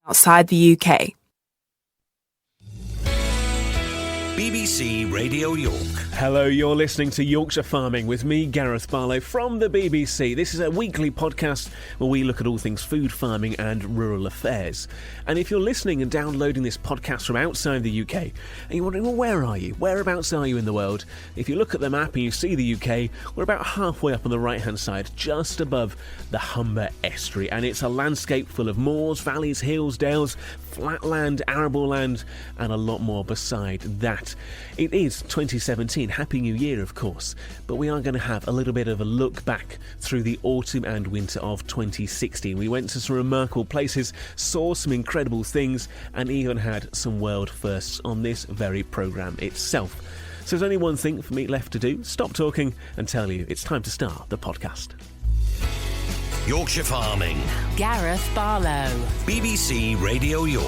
outside the UK. BBC Radio York. Hello, you're listening to Yorkshire Farming with me, Gareth Barlow, from the BBC. This is a weekly podcast where we look at all things food, farming and rural affairs. And if you're listening and downloading this podcast from outside the UK, and you're wondering, well, where are you? Whereabouts are you in the world? If you look at the map and you see the UK, we're about halfway up on the right-hand side, just above the Humber Estuary. And it's a landscape full of moors, valleys, hills, dales, flatland, arable land, and a lot more beside that. It is 2017, Happy New Year of course, but we are going to have a little bit of a look back through the autumn and winter of 2016. We went to some remarkable places, saw some incredible things, and even had some world firsts on this very programme itself. So there's only one thing for me left to do, stop talking and tell you it's time to start the podcast. Yorkshire Farming. Gareth Barlow. BBC Radio York.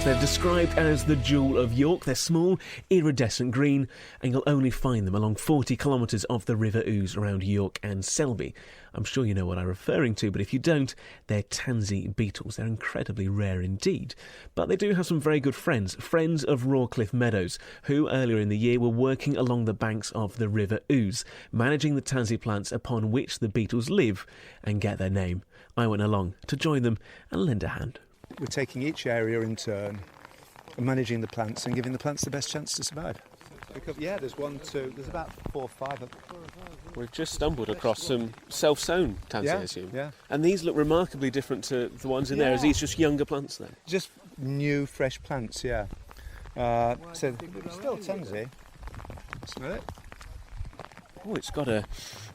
They're described as the jewel of York. They're small, iridescent green, and you'll only find them along 40 kilometres of the River Ouse around York and Selby. I'm sure you know what I'm referring to, but if you don't, they're tansy beetles. They're incredibly rare indeed. But they do have some very good friends of Rawcliffe Meadows, who earlier in the year were working along the banks of the River Ouse, managing the tansy plants upon which the beetles live and get their name. I went along to join them and lend a hand. We're taking each area in turn and managing the plants and giving the plants the best chance to survive. Yeah, there's there's about 4 or 5 of them. We've just stumbled across some self-sown tansy, I assume. Yeah. And And these look remarkably different to the ones in there. Is these just younger plants then? just new, fresh plants, yeah. So still tansy. Smell it? Oh, it's got a...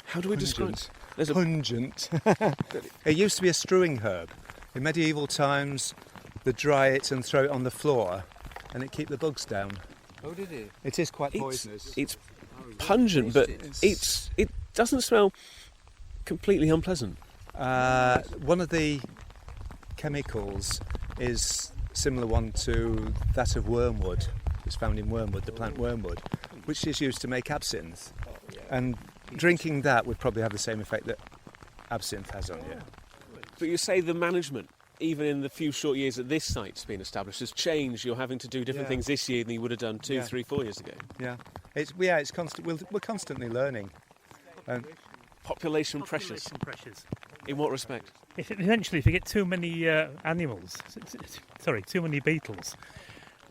How do we describe it? There's a... Pungent. It used to be a strewing herb. In medieval times, they'd dry it and throw it on the floor and it'd keep the bugs down. Oh, did it? It is quite poisonous. It's pungent, but it doesn't smell completely unpleasant. One of the chemicals is similar one to that of wormwood. It's found in wormwood, the plant wormwood, which is used to make absinthe. And drinking that would probably have the same effect that absinthe has on you. But you say the management, even in the few short years that this site's been established, has changed. You're having to do different things this year than you would have done 2, 3, 4 years ago. Yeah, it's constant. We're constantly learning. Population pressures. In what respect? If you get too many too many beetles,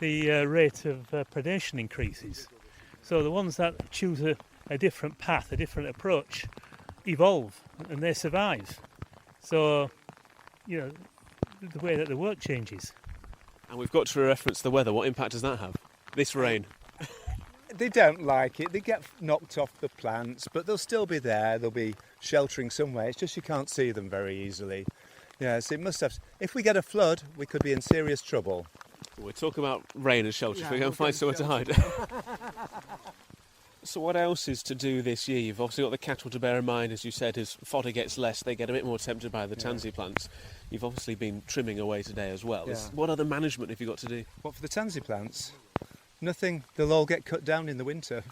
the rate of predation increases. So the ones that choose a different path, a different approach, evolve and they survive. So, the way that the work changes. And we've got to reference the weather. What impact does that have? This rain. They don't like it. They get knocked off the plants, but they'll still be there. They'll be sheltering somewhere. It's just you can't see them very easily. Yes, it must have. If we get a flood, we could be in serious trouble. We'll talk about rain and shelter. We're going to find somewhere to hide. So what else is to do this year? You've obviously got the cattle to bear in mind, as you said, as fodder gets less, they get a bit more tempted by the tansy plants. You've obviously been trimming away today as well. Yeah. What other management have you got to do? What for the tansy plants? Nothing. They'll all get cut down in the winter.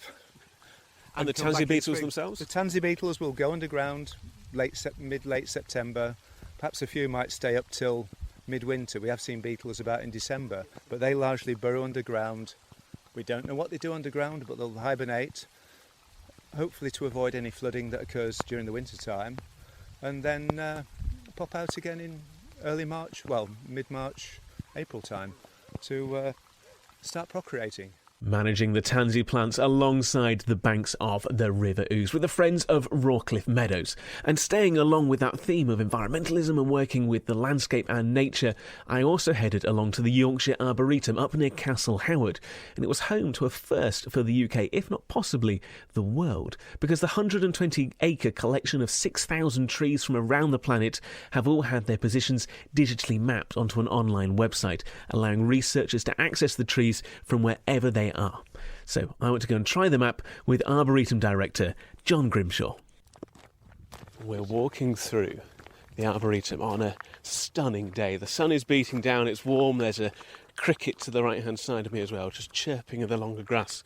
And the tansy beetles themselves? The tansy beetles will go underground mid-late September. Perhaps a few might stay up till midwinter. We have seen beetles about in December, but they largely burrow underground. We don't know what they do underground, but they'll hibernate, hopefully to avoid any flooding that occurs during the winter time, and then pop out again in early March, mid-March, April time, to start procreating. Managing the tansy plants alongside the banks of the River Ouse with the friends of Rawcliffe Meadows. And staying along with that theme of environmentalism and working with the landscape and nature, I also headed along to the Yorkshire Arboretum up near Castle Howard. And it was home to a first for the UK, if not possibly the world, because the 120-acre collection of 6,000 trees from around the planet have all had their positions digitally mapped onto an online website, allowing researchers to access the trees from wherever they are. So I went to go and try the map with Arboretum Director John Grimshaw. We're walking through the Arboretum on a stunning day. The sun is beating down, it's warm, there's a cricket to the right hand side of me as well, just chirping in the longer grass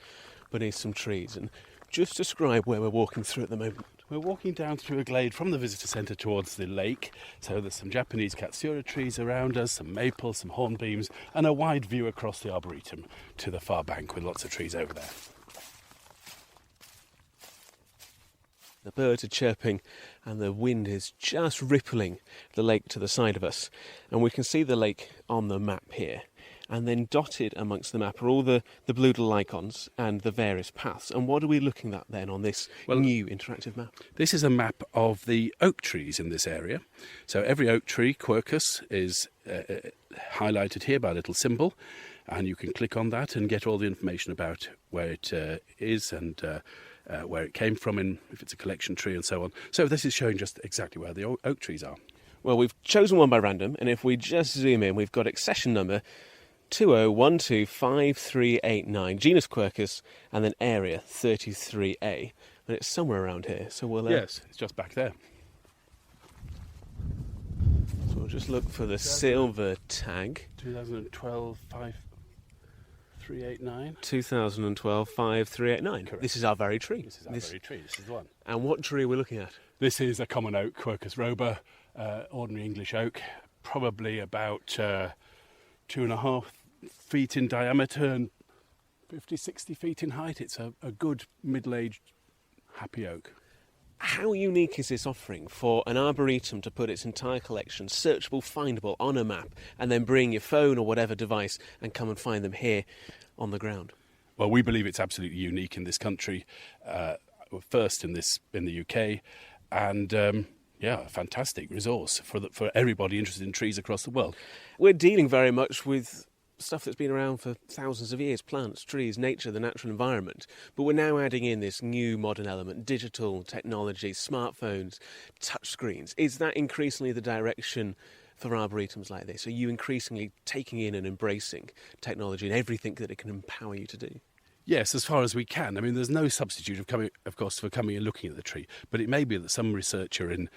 beneath some trees. And just describe where we're walking through at the moment. We're walking down through a glade from the visitor centre towards the lake. So there's some Japanese katsura trees around us, some maples, some hornbeams, and a wide view across the arboretum to the far bank with lots of trees over there. The birds are chirping and the wind is just rippling the lake to the side of us. And we can see the lake on the map here. And then dotted amongst the map are all the blue little icons and the various paths. And what are we looking at then on this new interactive map? This is a map of the oak trees in this area. So every oak tree, Quercus, is highlighted here by a little symbol. And you can click on that and get all the information about where it is and where it came from, if it's a collection tree and so on. So this is showing just exactly where the oak trees are. Well, we've chosen one by random. And if we just zoom in, we've got accession number 20125389, genus Quercus, and then area 33A. And it's somewhere around here, so we'll... Yes, it's just back there. So we'll just look for the silver tag. 2012-5389. 2012-5389. Correct. This is our very tree. This is our very tree, this is the one. And what tree are we looking at? This is a common oak, Quercus roba, ordinary English oak, probably about 2.5 feet in diameter and 50-60 feet in height. It's a good middle-aged happy oak. How unique is this offering for an arboretum to put its entire collection searchable, findable on a map and then bring your phone or whatever device and come and find them here on the ground? Well, we believe it's absolutely unique in this country, first in the UK, and a fantastic resource for everybody interested in trees across the world. We're dealing very much with stuff that's been around for thousands of years, plants, trees, nature, the natural environment. But we're now adding in this new modern element, digital technology, smartphones, touchscreens. Is that increasingly the direction for arboretums like this? Are you increasingly taking in and embracing technology and everything that it can empower you to do? Yes, as far as we can. I mean, there's no substitute for coming and looking at the tree. But it may be that some researcher in,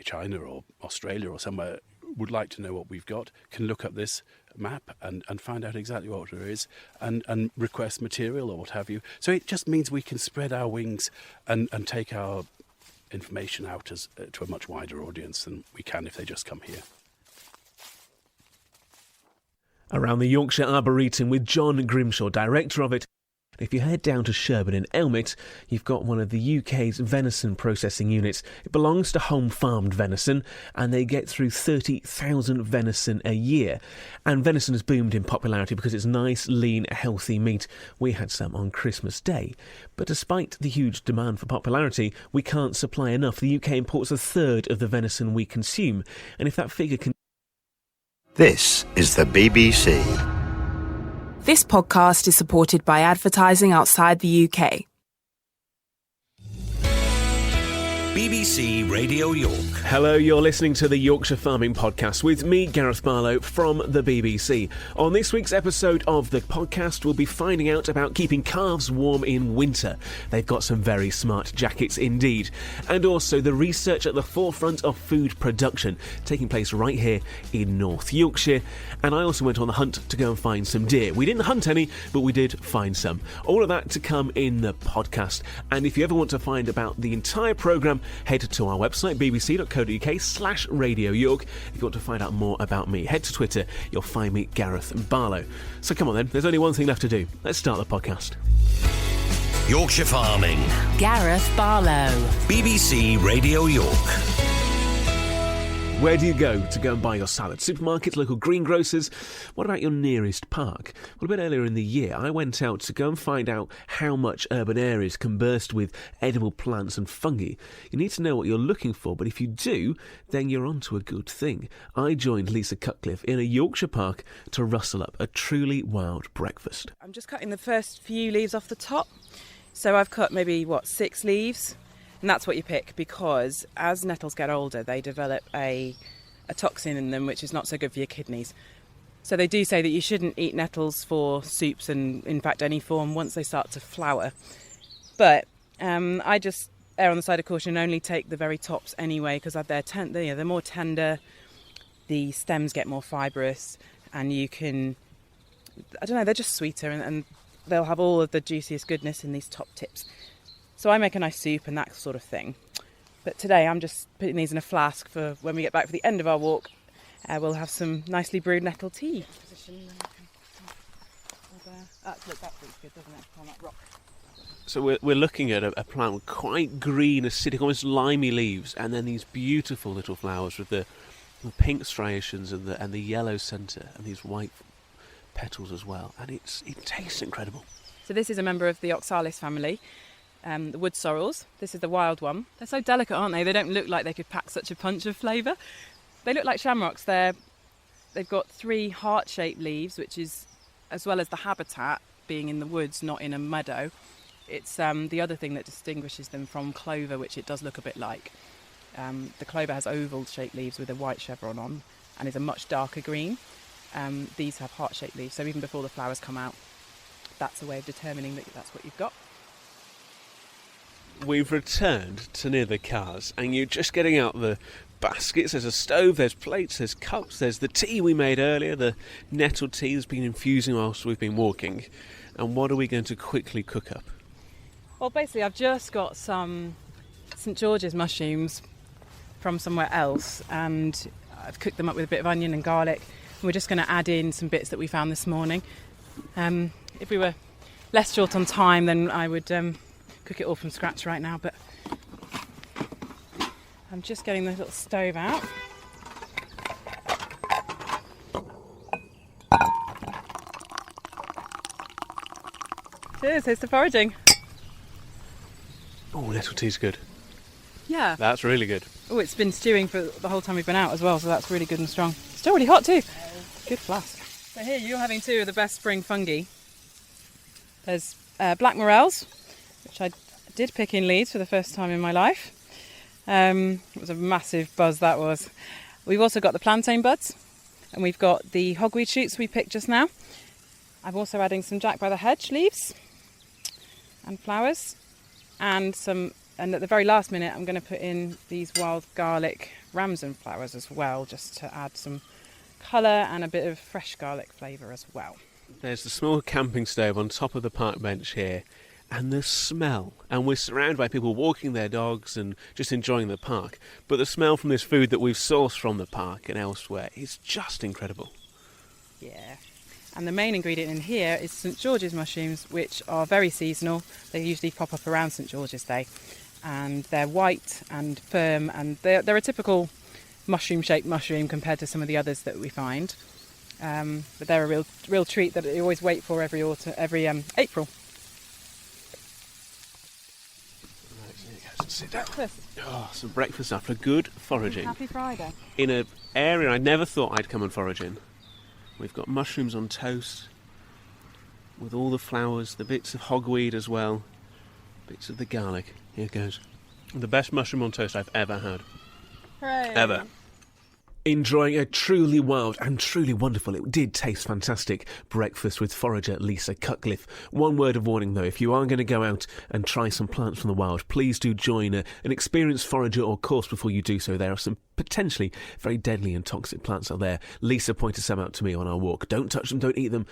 China or Australia or somewhere would like to know what we've got, can look at this map and find out exactly what there is and request material or what have you. So it just means we can spread our wings and take our information out to a much wider audience than we can if they just come here. Around the Yorkshire Arboretum with John Grimshaw, director of it. If you head down to Sherburn in Elmet, you've got one of the UK's venison processing units. It belongs to Home Farmed Venison, and they get through 30,000 venison a year. And venison has boomed in popularity because it's nice, lean, healthy meat. We had some on Christmas Day. But despite the huge demand for popularity, we can't supply enough. The UK imports a third of the venison we consume. And if that figure can... This is the BBC. This podcast is supported by advertising outside the UK. BBC Radio York. Hello, you're listening to the Yorkshire Farming Podcast with me, Gareth Barlow, from the BBC. On this week's episode of the podcast, we'll be finding out about keeping calves warm in winter. They've got some very smart jackets indeed. And also the research at the forefront of food production, taking place right here in North Yorkshire. And I also went on the hunt to go and find some deer. We didn't hunt any, but we did find some. All of that to come in the podcast. And if you ever want to find about the entire programme, head to our website, bbc.co.uk/Radio York. If you want to find out more about me, head to Twitter. You'll find me, Gareth Barlow. So come on then, there's only one thing left to do. Let's start the podcast. Yorkshire Farming. Gareth Barlow. BBC Radio York. Where do you go and buy your salad? Supermarkets, local greengrocers? What about your nearest park? Well, a bit earlier in the year, I went out to go and find out how much urban areas can burst with edible plants and fungi. You need to know what you're looking for, but if you do, then you're onto a good thing. I joined Lisa Cutcliffe in a Yorkshire park to rustle up a truly wild breakfast. I'm just cutting the first few leaves off the top. So I've cut maybe, 6 leaves? And that's what you pick, because as nettles get older, they develop a toxin in them which is not so good for your kidneys. So they do say that you shouldn't eat nettles for soups and, in fact, any form once they start to flower. But I just err on the side of caution and only take the very tops anyway, because they're more tender, the stems get more fibrous, and you can... they're just sweeter and they'll have all of the juiciest goodness in these top tips. So I make a nice soup and that sort of thing. But today I'm just putting these in a flask for when we get back for the end of our walk. We'll have some nicely brewed nettle tea. That looks good, doesn't it, on that rock? So we're looking at a plant with quite green, acidic, almost limey leaves, and then these beautiful little flowers with the pink striations and the yellow centre and these white petals as well. And it tastes incredible. So this is a member of the oxalis family, the wood sorrels. This is the wild one. They're so delicate, aren't they? They don't look like they could pack such a punch of flavour. They look like shamrocks. They've got 3 heart-shaped leaves, which is, as well as the habitat being in the woods, not in a meadow, it's the other thing that distinguishes them from clover, which it does look a bit like. The clover has oval-shaped leaves with a white chevron on and is a much darker green. These have heart-shaped leaves, so even before the flowers come out, that's a way of determining that that's what you've got. We've returned to near the cars, and you're just getting out the baskets. There's a stove, there's plates, there's cups, there's the tea we made earlier. The nettle tea has been infusing whilst we've been walking. And what are we going to quickly cook up? Well, basically, I've just got some St George's mushrooms from somewhere else, and I've cooked them up with a bit of onion and garlic. And we're just going to add in some bits that we found this morning. If we were less short on time, then I would cook it all from scratch right now, but I'm just getting the little stove out. Cheers, here's the foraging. Oh, nettle tea's good. Yeah. That's really good. Oh, it's been stewing for the whole time we've been out as well, so that's really good and strong. Still really hot too. Good flask. So here you're having 2 of the best spring fungi. There's black morels, which I did pick in Leeds for the first time in my life. It was a massive buzz, that was. We've also got the plantain buds, and we've got the hogweed shoots we picked just now. I'm also adding some Jack by the hedge leaves and flowers, and at the very last minute I'm going to put in these wild garlic ramson flowers as well, just to add some colour and a bit of fresh garlic flavour as well. There's the small camping stove on top of the park bench here, and the smell. And we're surrounded by people walking their dogs and just enjoying the park. But the smell from this food that we've sourced from the park and elsewhere is just incredible. Yeah. And the main ingredient in here is St George's mushrooms, which are very seasonal. They usually pop up around St George's Day. And they're white and firm, and they're a typical mushroom-shaped mushroom compared to some of the others that we find. But they're a real treat that you always wait for every April. Sit down. Breakfast. Oh, some breakfast after good foraging. Happy Friday. In an area I never thought I'd come and forage in. We've got mushrooms on toast with all the flowers, the bits of hogweed as well, bits of the garlic. Here goes. The best mushroom on toast I've ever had. Hooray. Ever. Enjoying a truly wild and truly wonderful, it did taste fantastic, breakfast with forager Lisa Cutcliffe. One word of warning though, if you are going to go out and try some plants from the wild, please do join an experienced forager or course before you do so. There are some potentially very deadly and toxic plants out there. Lisa pointed some out to me on our walk. Don't touch them, don't eat them.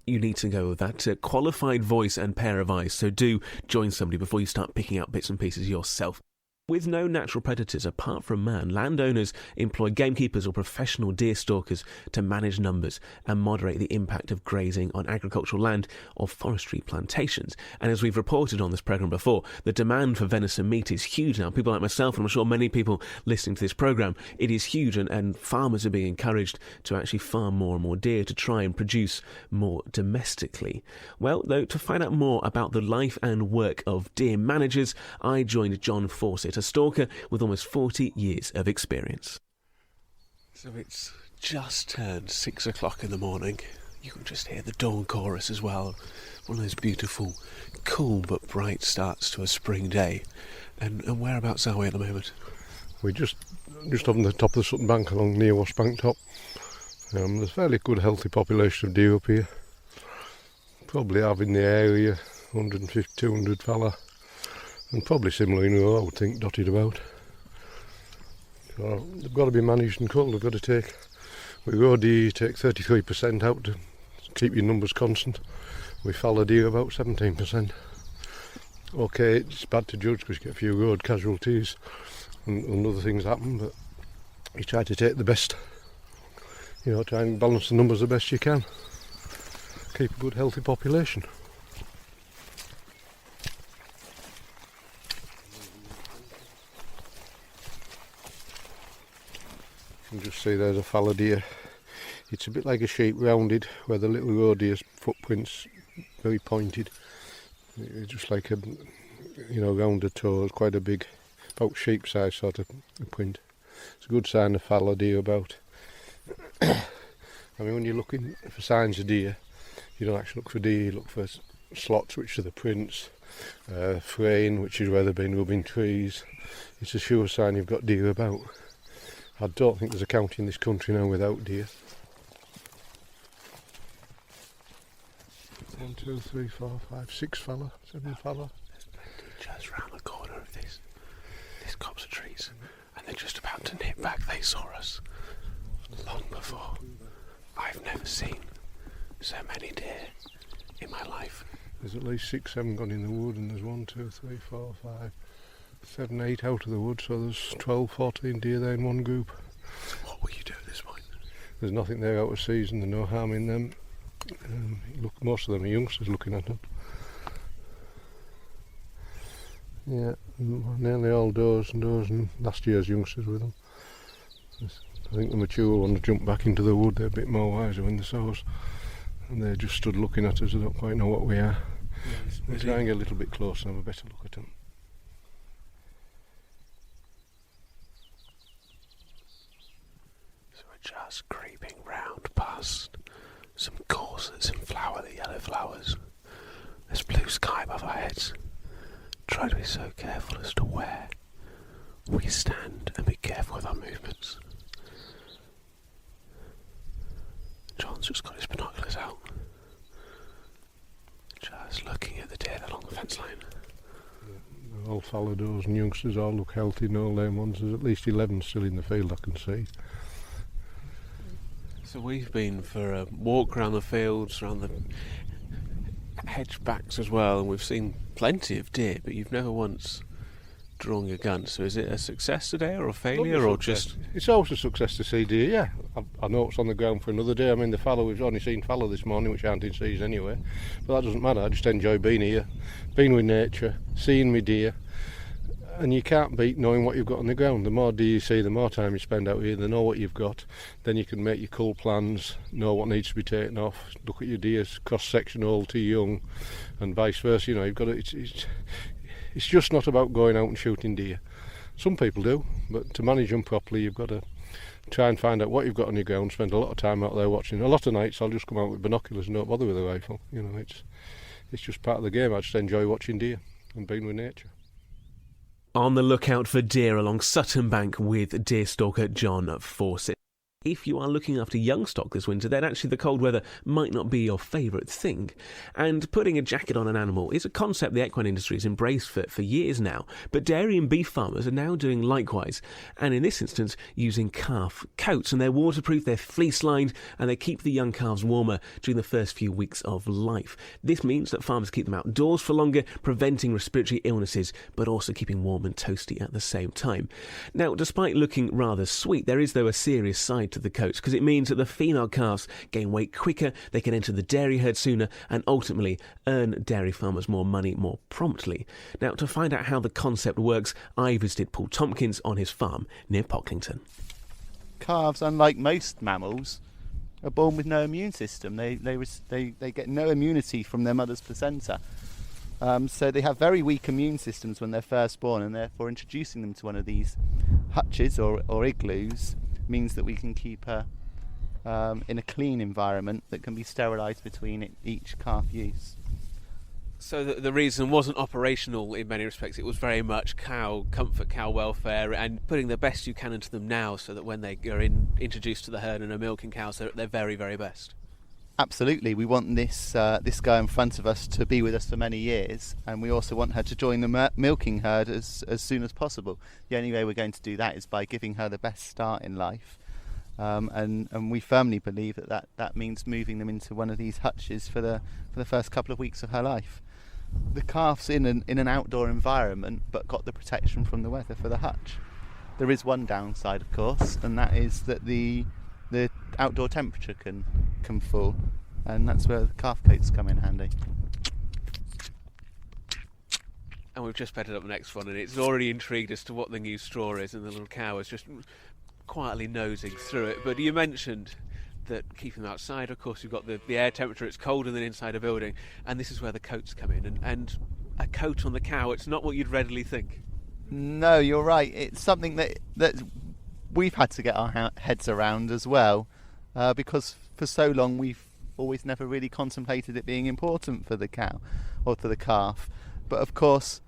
You need to go with that qualified voice and pair of eyes, so do join somebody before you start picking out bits and pieces yourself. With no natural predators apart from man, landowners employ gamekeepers or professional deer stalkers to manage numbers and moderate the impact of grazing on agricultural land or forestry plantations. And as we've reported on this programme before, the demand for venison meat is huge now. People like myself, and I'm sure many people listening to this programme, it is huge, and farmers are being encouraged to actually farm more and more deer to try and produce more domestically. Well, though, to find out more about the life and work of deer managers, I joined John Fawcett, a stalker with almost 40 years of experience. So it's just turned 6 o'clock in the morning. You can just hear the dawn chorus as well. One of those beautiful, cool but bright starts to a spring day. And whereabouts are we at the moment? We're just on the top of the Sutton Bank along near Washbank Top. There's a fairly good healthy population of deer up here. Probably have in the area 150, 200 fella. And probably similar, I would think, dotted about. So they've got to be managed and culled. They've got to take, with raw deer, you take 33% out to keep your numbers constant. With fallow deer, about 17%. Okay, it's bad to judge because you get a few road casualties. and other things happen, but you try to take the best, try and balance the numbers the best you can. Keep a good healthy population. You can just see there's a fallow deer. It's a bit like a sheep, rounded, where the little roe deer's footprints very pointed. It's just like a, rounded toes, quite a big, about sheep size sort of print. It's a good sign of fallow deer about. I mean, when you're looking for signs of deer, you don't actually look for deer, you look for slots, which are the prints, fraying, which is where they've been rubbing trees. It's a sure sign you've got deer about. I don't think there's a county in this country now without deer. 1, 2, 3, 4, 5, 6 fallow, 7 fallow. There's plenty just round the corner of this copse of trees, and they're just about to nip back. They saw us long before. I've never seen so many deer in my life. There's at least 6, 7 gone in the wood, and there's 1, 2, 3, 4, 5, 7, 8 out of the wood, so there's 12, 14 deer there in one group. So what will you do at this point? There's nothing there out of season, there's no harm in them. Look, most of them are youngsters looking at them. Yeah, nearly all does and last year's youngsters with them. I think the mature ones jump back into the wood, they're a bit more wiser when they saw us. And they just stood looking at us, they don't quite know what we are. We're trying a little bit closer and have a better look at them. So we're just creeping round past some corsets in flower, the yellow flowers. There's blue sky above our heads. Try to be so careful as to where we stand and be careful with our movements. John's just got his binoculars out, just looking at the deer along the fence line. They're all fallow does and youngsters all look healthy, no lame ones. There's at least 11 still in the field I can see. So we've been for a walk around the fields, around the hedge backs as well, and we've seen plenty of deer, but you've never once drawn your gun. So is it a success today or a failure or just... It's always a success to see deer, yeah. I know it's on the ground for another day. I mean, the fallow, we've only seen fallow this morning, which aren't in season anyway, but that doesn't matter. I just enjoy being here, being with nature, seeing me deer. And you can't beat knowing what you've got on the ground. The more deer you see, the more time you spend out here, the know what you've got. Then you can make your cull plans, know what needs to be taken off, look at your deer's cross-section old to young, and vice versa. You've got to, it's just not about going out and shooting deer. Some people do, but to manage them properly, you've got to try and find out what you've got on your ground, spend a lot of time out there watching. A lot of nights I'll just come out with binoculars and don't bother with a rifle. It's just part of the game. I just enjoy watching deer and being with nature. On the lookout for deer along Sutton Bank with deer stalker John Fawcett. If you are looking after young stock this winter, then actually the cold weather might not be your favourite thing. And putting a jacket on an animal is a concept the equine industry has embraced for years now. But dairy and beef farmers are now doing likewise. And in this instance, using calf coats. And they're waterproof, they're fleece-lined, and they keep the young calves warmer during the first few weeks of life. This means that farmers keep them outdoors for longer, preventing respiratory illnesses, but also keeping warm and toasty at the same time. Now, despite looking rather sweet, there is, though, a serious side to the coats, because it means that the female calves gain weight quicker, they can enter the dairy herd sooner, and ultimately earn dairy farmers more money more promptly. Now, to find out how the concept works, I visited Paul Tompkins on his farm near Pocklington. Calves, unlike most mammals, are born with no immune system. They get no immunity from their mother's placenta. So they have very weak immune systems when they're first born, and therefore introducing them to one of these hutches or igloos means that we can keep her in a clean environment that can be sterilised between each calf use. So the reason wasn't operational in many respects, it was very much cow comfort, cow welfare, and putting the best you can into them now so that when they are introduced to the herd and are milking cows, they're at their very, very best. Absolutely, we want this guy in front of us to be with us for many years, and we also want her to join the milking herd as soon as possible. The only way we're going to do that is by giving her the best start in life, and we firmly believe that means moving them into one of these hutches for the first couple of weeks of her life. The calf's in an outdoor environment, but got the protection from the weather for the hutch. There is one downside, of course, and that is that the outdoor temperature can fall, and that's where the calf coats come in handy. And we've just petted up the next one, and it's already intrigued as to what the new straw is, and the little cow is just quietly nosing through it. But you mentioned that keeping them outside, of course, you've got the air temperature, it's colder than inside a building, and this is where the coats come in. And a coat on the cow, it's not what you'd readily think. No, you're right. It's something that we've had to get our heads around as well, because for so long we've always never really contemplated it being important for the cow or for the calf. But of course,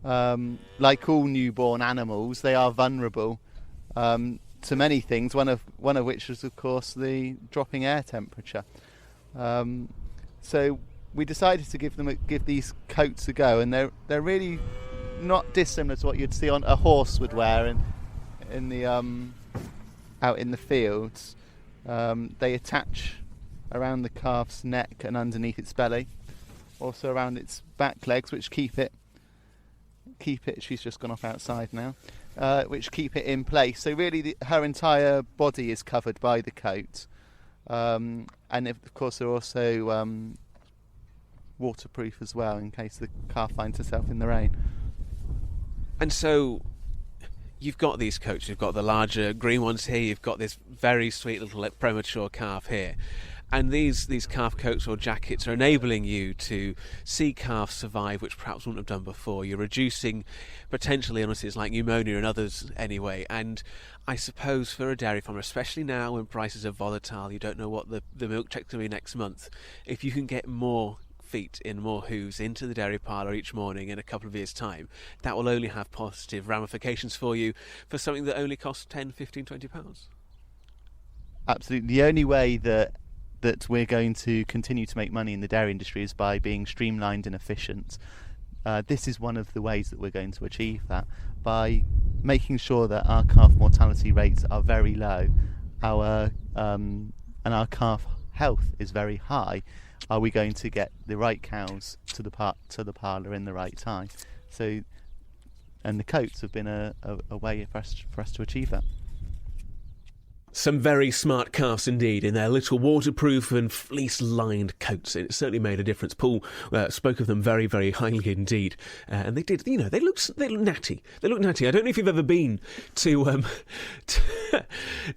like all newborn animals, they are vulnerable to many things. One of which is, of course, the dropping air temperature. So we decided to give these coats a go, and they're really not dissimilar to what you'd see on a horse would wear in the out in the fields. They attach around the calf's neck and underneath its belly, also around its back legs, which keep it. She's just gone off outside now. Which keep it in place. So really, her entire body is covered by the coat, and of course they're also waterproof as well, in case the calf finds herself in the rain. And so you've got these coats, you've got the larger green ones here, you've got this very sweet little premature calf here. And these calf coats or jackets are enabling you to see calves survive, which perhaps wouldn't have done before. You're reducing potentially illnesses like pneumonia and others anyway. And I suppose for a dairy farmer, especially now when prices are volatile, you don't know what the milk check's going to be next month. If you can get more feet in more hooves into the dairy parlour each morning in a couple of years' time, that will only have positive ramifications for you for something that only costs £10, £15, £20. Absolutely. The only way that we're going to continue to make money in the dairy industry is by being streamlined and efficient. This is one of the ways that we're going to achieve that, by making sure that our calf mortality rates are very low, and our calf health is very high. Are we going to get the right cows to the parlour in the right time? So, and the coats have been a way for us to achieve that. Some very smart calves indeed in their little waterproof and fleece-lined coats. It certainly made a difference. Paul spoke of them very, very highly indeed. And they did, they look natty. They look natty. I don't know if you've ever been to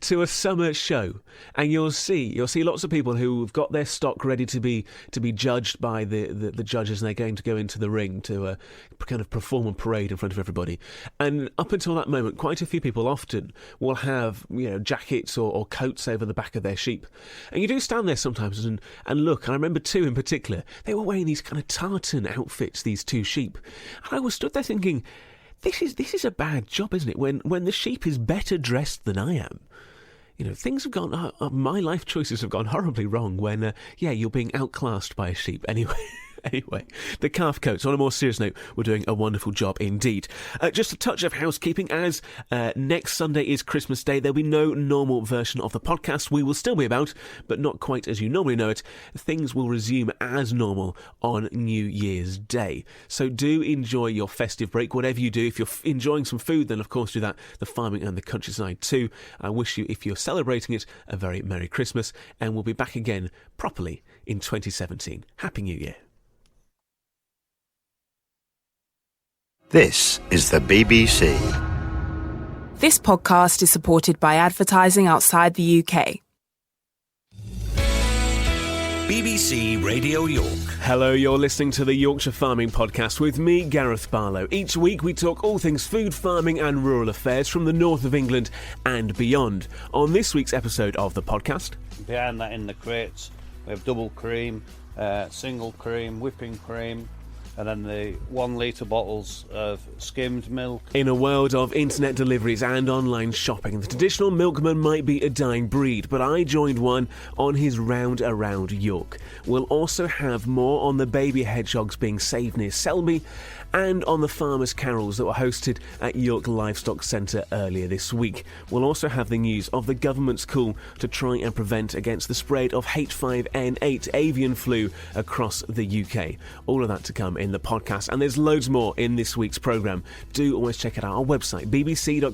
to a summer show, and you'll see lots of people who've got their stock ready to be judged by the judges, and they're going to go into the ring to kind of perform a parade in front of everybody. And up until that moment, quite a few people often will have jackets or coats over the back of their sheep, and you do stand there sometimes and look. And I remember two in particular, they were wearing these kind of tartan outfits, these two sheep, and I was stood there thinking, this is a bad job, isn't it, when the sheep is better dressed than I am. Things have gone, my life choices have gone horribly wrong when you're being outclassed by a sheep Anyway, the calf coats, on a more serious note, were doing a wonderful job indeed. Just a touch of housekeeping, as next Sunday is Christmas Day. There'll be no normal version of the podcast. We will still be about, but not quite as you normally know it. Things will resume as normal on New Year's Day. So do enjoy your festive break, whatever you do. If you're enjoying some food, then of course do that, the farming and the countryside too. I wish you, if you're celebrating it, a very Merry Christmas, and we'll be back again properly in 2017. Happy New Year. This is the BBC. This podcast is supported by advertising outside the UK. BBC Radio York. Hello, you're listening to the Yorkshire Farming Podcast with me, Gareth Barlow. Each week we talk all things food, farming and rural affairs from the north of England and beyond. On this week's episode of the podcast... Behind that in the crates, we have double cream, single cream, whipping cream, and then the 1 litre bottles of skimmed milk. In a world of internet deliveries and online shopping, the traditional milkman might be a dying breed, but I joined one on his round around York. We'll also have more on the baby hedgehogs being saved near Selby, and on the farmers' carols that were hosted at York Livestock Centre earlier this week. We'll also have the news of the government's call to try and prevent against the spread of H5N8 avian flu across the UK. All of that to come in in the podcast, and there's loads more in this week's programme. Do always check it out, our website, bbc.co.uk/Radio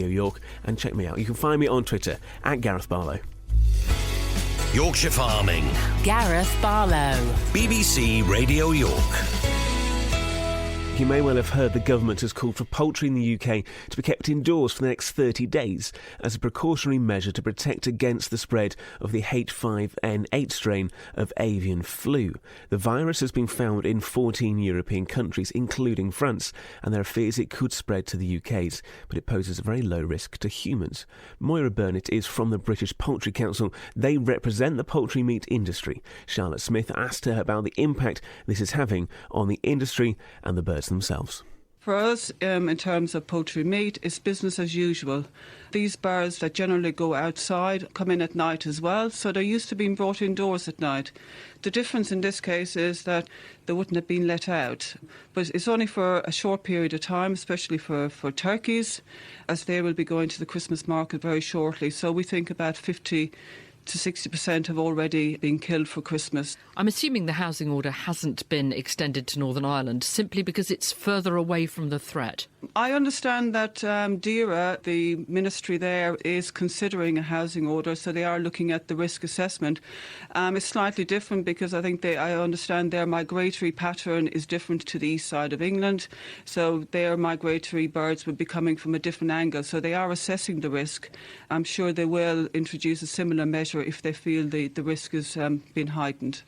York, and check me out. You can find me on Twitter, @GarethBarlow. Yorkshire Farming. Gareth Barlow. BBC Radio York. You may well have heard the government has called for poultry in the UK to be kept indoors for the next 30 days as a precautionary measure to protect against the spread of the H5N8 strain of avian flu. The virus has been found in 14 European countries, including France, and there are fears it could spread to the UK's, but it poses a very low risk to humans. Moira Burnett is from the British Poultry Council. They represent the poultry meat industry. Charlotte Smith asked her about the impact this is having on the industry and the birds themselves. For us, in terms of poultry meat, it's business as usual. These birds that generally go outside come in at night as well, so they're used to being brought indoors at night. The difference in this case is that they wouldn't have been let out. But it's only for a short period of time, especially for turkeys, as they will be going to the Christmas market very shortly. So we think about 50 to 60% have already been killed for Christmas. I'm assuming the housing order hasn't been extended to Northern Ireland simply because it's further away from the threat. I understand that DERA, the ministry there, is considering a housing order, so they are looking at the risk assessment. It's slightly different because I understand their migratory pattern is different to the east side of England, so their migratory birds would be coming from a different angle, so they are assessing the risk. I'm sure they will introduce a similar measure if they feel the risk has been heightened.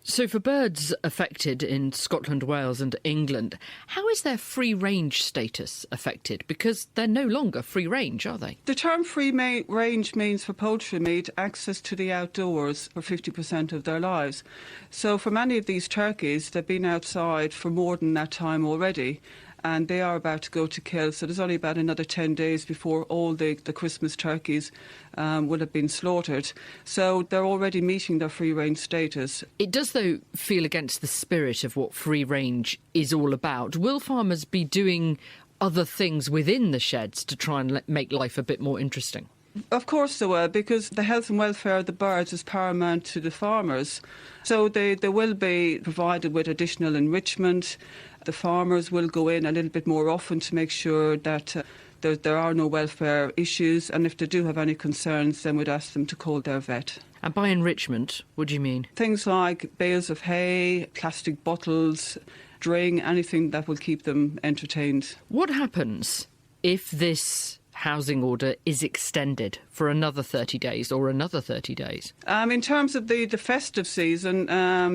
So for birds affected in Scotland, Wales and England, how is their free-range status affected? Because they're no longer free-range, are they? The term free-range means for poultry meat access to the outdoors for 50% of their lives. So for many of these turkeys, they've been outside for more than that time already, and they are about to go to kill. So there's only about another 10 days before all the Christmas turkeys will have been slaughtered. So they're already meeting their free-range status. It does, though, feel against the spirit of what free-range is all about. Will farmers be doing other things within the sheds to try and make life a bit more interesting? Of course they will, because the health and welfare of the birds is paramount to the farmers. So they will be provided with additional enrichment. The farmers will go in a little bit more often to make sure that there are no welfare issues, and if they do have any concerns, then we'd ask them to call their vet. And by enrichment, what do you mean? Things like bales of hay, plastic bottles, string, anything that will keep them entertained. What happens if this housing order is extended for another 30 days or another 30 days? In terms of the festive season,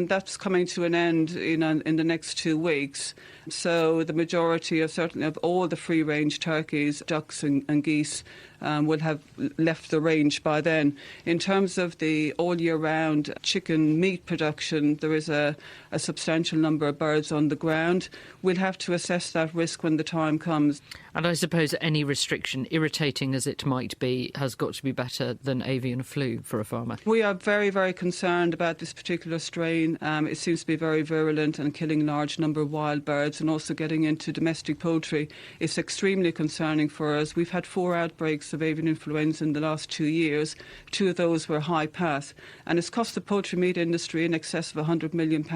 that's coming to an end in the next 2 weeks. So the majority of all the free-range turkeys, ducks and geese will have left the range by then. In terms of the all-year-round chicken meat production, there is a substantial number of birds on the ground. We'll have to assess that risk when the time comes. And I suppose any restriction, irritating as it might be, has got to be better than avian flu for a farmer. We are very, very concerned about this particular strain. It seems to be very virulent and killing a large number of wild birds and also getting into domestic poultry. It's extremely concerning for us. We've had 4 outbreaks of avian influenza in the last 2 years. 2 of those were high path, and it's cost the poultry meat industry in excess of £100 million.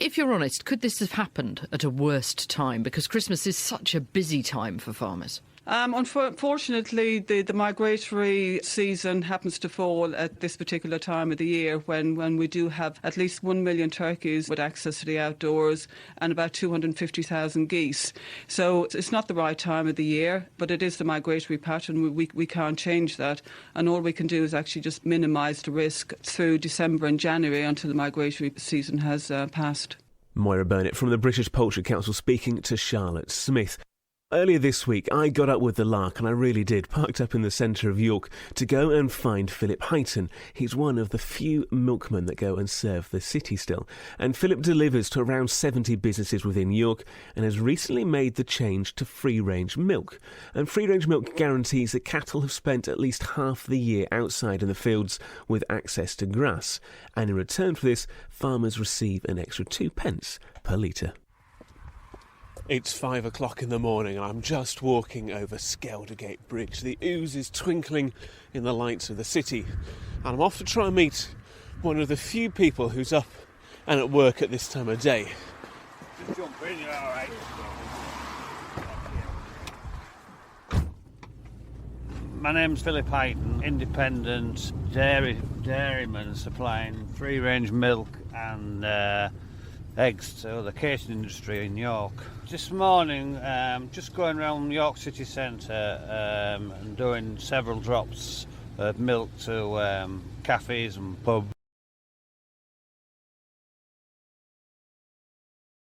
If you're honest, could this have happened at a worst time? Because Christmas is such a busy time for farmers. Unfortunately, the migratory season happens to fall at this particular time of the year when we do have at least 1 million turkeys with access to the outdoors and about 250,000 geese. So it's not the right time of the year, but it is the migratory pattern. We can't change that, and all we can do is actually just minimise the risk through December and January until the migratory season has passed. Moira Burnett from the British Poultry Council speaking to Charlotte Smith. Earlier this week, I got up with the lark, and I really did, parked up in the centre of York to go and find Philip Heighton. He's one of the few milkmen that go and serve the city still. And Philip delivers to around 70 businesses within York and has recently made the change to free-range milk. And free-range milk guarantees that cattle have spent at least half the year outside in the fields with access to grass. And in return for this, farmers receive an extra 2p per litre. It's 5 o'clock in the morning and I'm just walking over Skeldergate Bridge. The ooze is twinkling in the lights of the city, and I'm off to try and meet one of the few people who's up and at work at this time of day. Just jump in, you're all right. My name's Philip Hyton, independent dairyman supplying free-range milk and eggs to the catering industry in York. This morning, just going around York city centre and doing several drops of milk to cafes and pubs